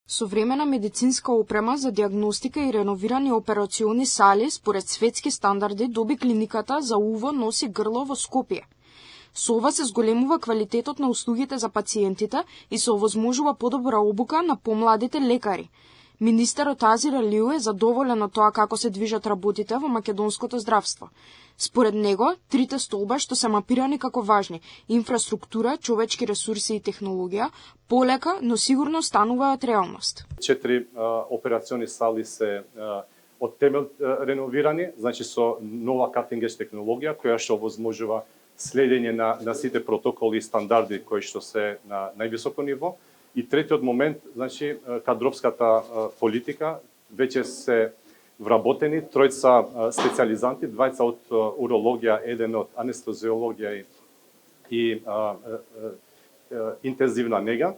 Современа медицинска опрема за диагностика и реновирани операциони сали според светски стандарди доби клиниката за УВО Носи грло во Скопје. Со ова се зголемува квалитетот на услугите за пациентите и се овозможува подобра обука на помладите лекари. Министерот Азир Алиу е задоволен од тоа како се движат работите во македонското здравство. Според него, трите столба што се мапирани како важни – инфраструктура, човечки ресурси и технологија, полека, но сигурно стануваат реалност. 4 операциони сали се од темел реновирани, значи со нова cutting-edge технологија која што овозможува следење на сите протоколи и стандарди кои што се на највисоко ниво. И третиот момент, значи кадровската политика, веќе се вработени тројца специјализанти, двајца од урологија, еден од анестезиологија и интензивна нега.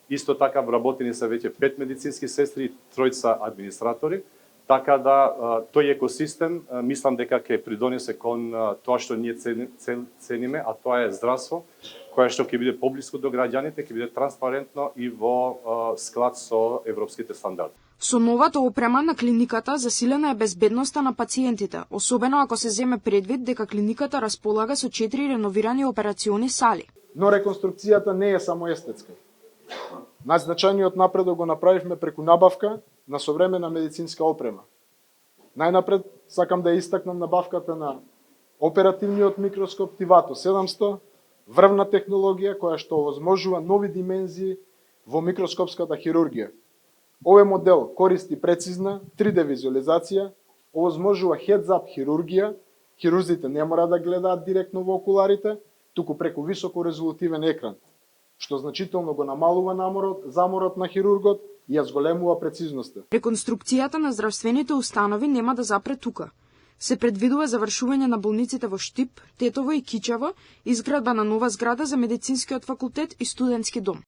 Исто така вработени се веќе 5 медицински сестри и тројца администратори. Така да тој екосистем мислам дека ќе придонесе кон тоа што ние цениме, а тоа е здравство, кое што ќе биде поблиску до граѓаните, ќе биде транспарентно и во склад со европските стандарди. Со новата опрема на клиниката засилена е безбедноста на пациентите, особено ако се земе предвид дека клиниката располага со 4 реновирани операциони сали. Но реконструкцијата не е само естетска. Најзначајниот напредок го направивме преку набавка на современа медицинска опрема. Најнапред сакам да истакнам набавката на оперативниот микроскоп Тивато 700, врвна технологија која што овозможува нови димензии во микроскопската хирургија. Овој модел користи прецизна 3D визуализација, овозможува heads-up хирургија, хирурзите не мора да гледаат директно во окуларите, туку преку високорезолутивен екран, што значително го намалува заморот на хирургот и ја зголемува прецизноста. Реконструкцијата на здравствените установи нема да запре тука. Се предвидува завршување на болниците во Штип, Тетово и Кичево, изградба на нова зграда за медицинскиот факултет и студентски дом.